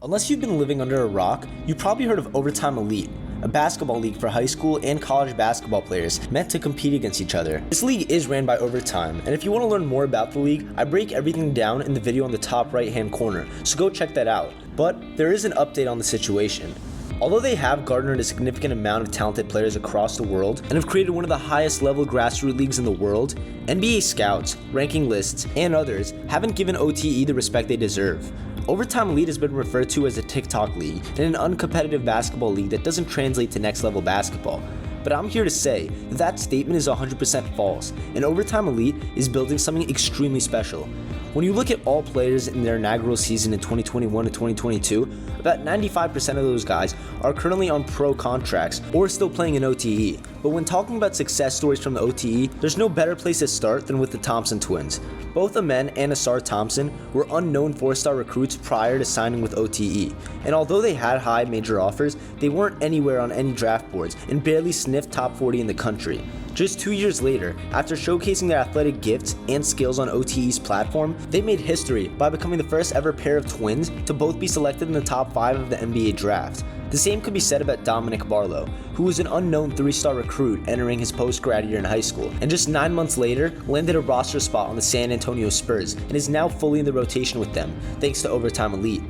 Unless you've been living under a rock, you've probably heard of Overtime Elite, a basketball league for high school and college basketball players meant to compete against each other. This league is ran by Overtime, and if you want to learn more about the league, I break everything down in the video on the top right hand corner, so go check that out. But there is an update on the situation. Although they have garnered a significant amount of talented players across the world and have created one of the highest level grassroots leagues in the world, NBA scouts, ranking lists, and others haven't given OTE the respect they deserve. Overtime Elite has been referred to as a TikTok league and an uncompetitive basketball league that doesn't translate to next level basketball. But I'm here to say that statement is 100% false, and Overtime Elite is building something extremely special. When you look at all players in their inaugural season in 2021 to 2022, about 95% of those guys are currently on pro contracts or still playing in OTE. But when talking about success stories from the OTE, there's no better place to start than with the Thompson twins. Both Amen and Ausar Thompson were unknown 4-star recruits prior to signing with OTE, and although they had high major offers, they weren't anywhere on any draft boards and barely sniffed top 40 in the country. Just 2 years later, after showcasing their athletic gifts and skills on OTE's platform, they made history by becoming the first ever pair of twins to both be selected in the top 5 of the NBA draft. The same could be said about Dominick Barlow, who was an unknown 3-star recruit entering his post-grad year in high school, and just 9 months later landed a roster spot on the San Antonio Spurs and is now fully in the rotation with them, thanks to Overtime Elite.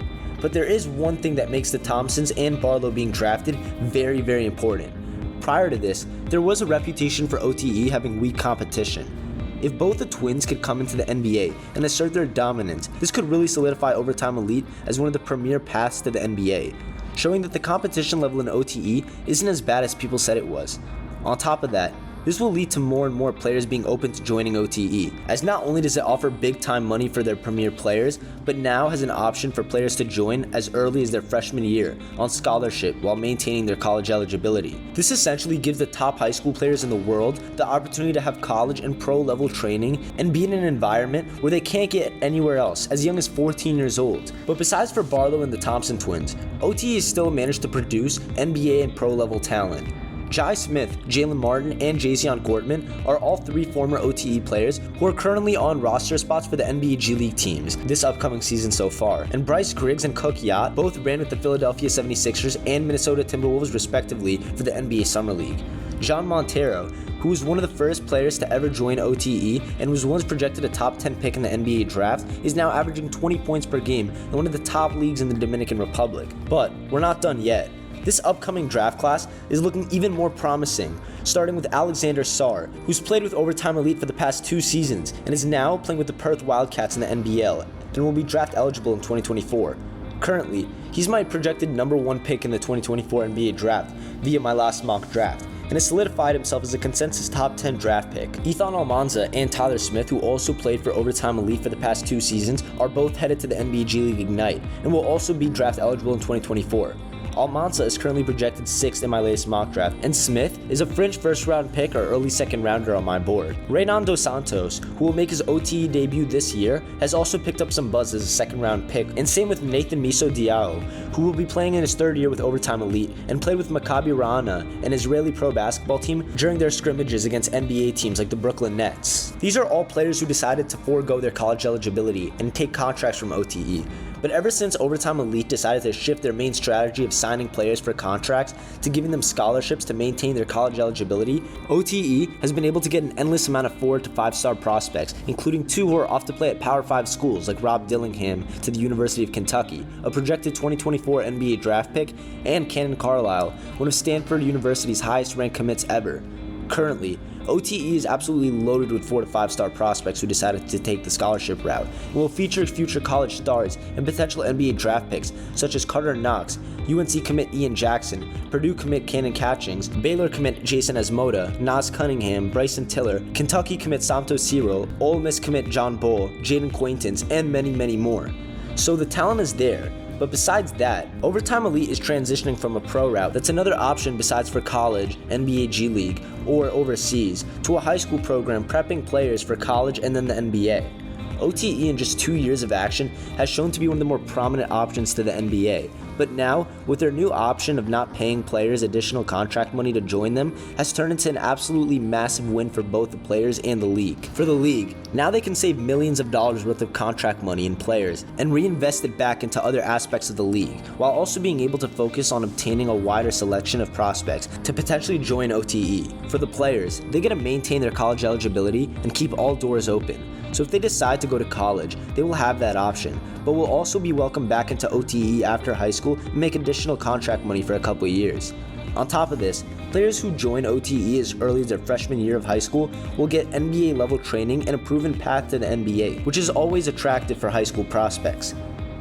But there is one thing that makes the Thompsons and Barlow being drafted very, very important. Prior to this, there was a reputation for OTE having weak competition. If both the twins could come into the NBA and assert their dominance, this could really solidify Overtime Elite as one of the premier paths to the NBA, showing that the competition level in OTE isn't as bad as people said it was. On top of that, this will lead to more and more players being open to joining OTE, as not only does it offer big time money for their premier players, but now has an option for players to join as early as their freshman year on scholarship while maintaining their college eligibility. This essentially gives the top high school players in the world the opportunity to have college and pro level training and be in an environment where they can't get anywhere else as young as 14 years old. But besides for Barlow and the Thompson twins, OTE has still managed to produce NBA and pro level talent. Jai Smith, Jaylen Martin, and Jazian Gorman are all 3 former OTE players who are currently on roster spots for the NBA G League teams this upcoming season so far. And Bryce Griggs and Kok Hat both ran with the Philadelphia 76ers and Minnesota Timberwolves respectively for the NBA Summer League. John Montero, who was one of the first players to ever join OTE and was once projected a top 10 pick in the NBA draft, is now averaging 20 points per game in one of the top leagues in the Dominican Republic. But we're not done yet. This upcoming draft class is looking even more promising, starting with Alexander Sarr, who's played with Overtime Elite for the past 2 seasons and is now playing with the Perth Wildcats in the NBL and will be draft eligible in 2024. Currently, he's my projected number 1 pick in the 2024 NBA draft via my last mock draft, and has solidified himself as a consensus top 10 draft pick. Izan Almansa and Tyler Smith, who also played for Overtime Elite for the past 2 seasons, are both headed to the NBA G League Ignite and will also be draft eligible in 2024. Almansa is currently projected 6th in my latest mock draft, and Smith is a fringe first round pick or early second rounder on my board. Reynan Dos Santos, who will make his OTE debut this year, has also picked up some buzz as a second round pick, and same with Nathan Misa Dio, who will be playing in his 3rd year with Overtime Elite and played with Maccabi Ra'ana, an Israeli pro basketball team, during their scrimmages against NBA teams like the Brooklyn Nets. These are all players who decided to forego their college eligibility and take contracts from OTE. But ever since Overtime Elite decided to shift their main strategy of signing players for contracts to giving them scholarships to maintain their college eligibility, OTE has been able to get an endless amount of 4 to 5-star prospects, including 2 who are off to play at Power 5 schools like Rob Dillingham to the University of Kentucky, a projected 2024 NBA draft pick, and Kannon Carlyle, one of Stanford University's highest ranked commits ever. Currently, OTE is absolutely loaded with 4 to 5-star prospects who decided to take the scholarship route, and will feature future college stars and potential NBA draft picks such as Karter Knox, UNC commit Ian Jackson, Purdue commit Kannon Katchings, Baylor commit Jason Asmota, Naas Cunningham, Bryson Tiller, Kentucky commit Somto Cyril, Ole Miss commit John Bull, Jayden Quaintance, and many, many more. So the talent is there. But besides that, Overtime Elite is transitioning from a pro route that's another option besides for college, NBA G League, or overseas, to a high school program prepping players for college and then the NBA. OTE in just 2 years of action has shown to be one of the more prominent options to the NBA. But now, with their new option of not paying players additional contract money to join them, has turned into an absolutely massive win for both the players and the league. For the league, now they can save millions of dollars worth of contract money in players and reinvest it back into other aspects of the league, while also being able to focus on obtaining a wider selection of prospects to potentially join OTE. For the players, they get to maintain their college eligibility and keep all doors open. So if they decide to go to college, they will have that option, but will also be welcomed back into OTE after high school and make additional contract money for a couple of years. On top of this, players who join OTE as early as their freshman year of high school will get NBA level training and a proven path to the NBA, which is always attractive for high school prospects.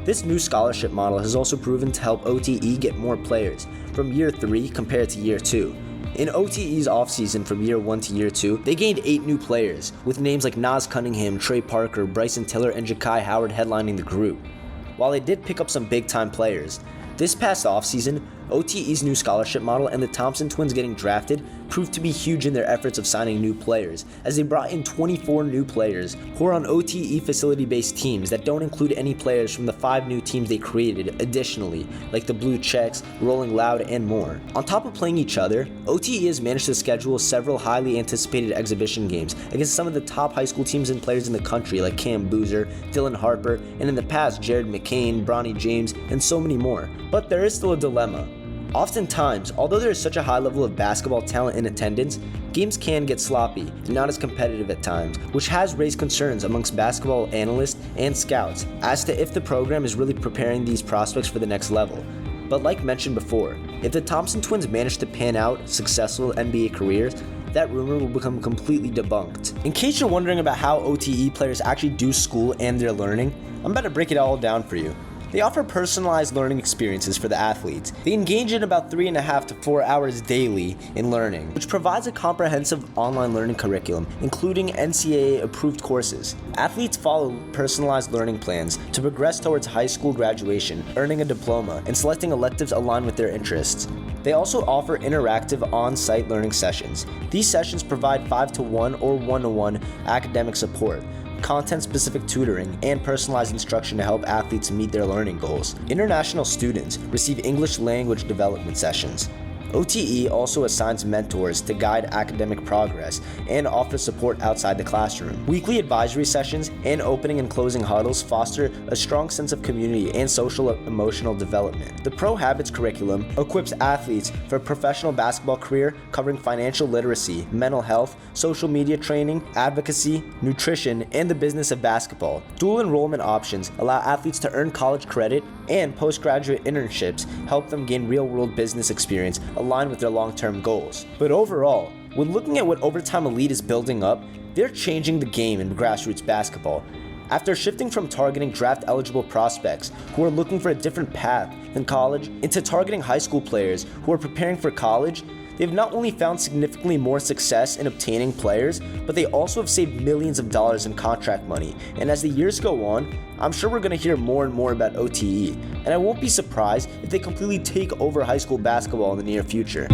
This new scholarship model has also proven to help OTE get more players from year 3 compared to year 2. In OTE's offseason from year 1 to year 2, they gained 8 new players, with names like Naas Cunningham, Trey Parker, Bryson Tiller, and Ja'Kai Howard headlining the group. While they did pick up some big-time players, this past offseason, OTE's new scholarship model and the Thompson twins getting drafted proved to be huge in their efforts of signing new players, as they brought in 24 new players who are on OTE facility-based teams that don't include any players from the 5 new teams they created additionally, like the Blue Checks, Rolling Loud, and more. On top of playing each other, OTE has managed to schedule several highly anticipated exhibition games against some of the top high school teams and players in the country like Cam Boozer, Dylan Harper, and in the past Jared McCain, Bronny James, and so many more. But there is still a dilemma. Oftentimes, although there is such a high level of basketball talent in attendance, games can get sloppy and not as competitive at times, which has raised concerns amongst basketball analysts and scouts as to if the program is really preparing these prospects for the next level. But like mentioned before, if the Thompson twins manage to pan out successful NBA careers, that rumor will become completely debunked. In case you're wondering about how OTE players actually do school and their learning, I'm about to break it all down for you. They offer personalized learning experiences for the athletes. They engage in about 3.5 to 4 hours daily in learning, which provides a comprehensive online learning curriculum, including NCAA-approved courses. Athletes follow personalized learning plans to progress towards high school graduation, earning a diploma, and selecting electives aligned with their interests. They also offer interactive on-site learning sessions. These sessions provide 5-to-1 or 1-to-1 academic support, content-specific tutoring, and personalized instruction to help athletes meet their learning goals. International students receive English language development sessions. OTE also assigns mentors to guide academic progress and offer support outside the classroom. Weekly advisory sessions and opening and closing huddles foster a strong sense of community and social emotional development. The Pro Habits curriculum equips athletes for a professional basketball career covering financial literacy, mental health, social media training, advocacy, nutrition, and the business of basketball. Dual enrollment options allow athletes to earn college credit, and postgraduate internships help them gain real-world business experience aligned with their long-term goals. But overall, when looking at what Overtime Elite is building up, they're changing the game in grassroots basketball. After shifting from targeting draft-eligible prospects who are looking for a different path than college into targeting high school players who are preparing for college, they've not only found significantly more success in obtaining players, but they also have saved millions of dollars in contract money. And as the years go on, I'm sure we're going to hear more and more about OTE, and I won't be surprised if they completely take over high school basketball in the near future.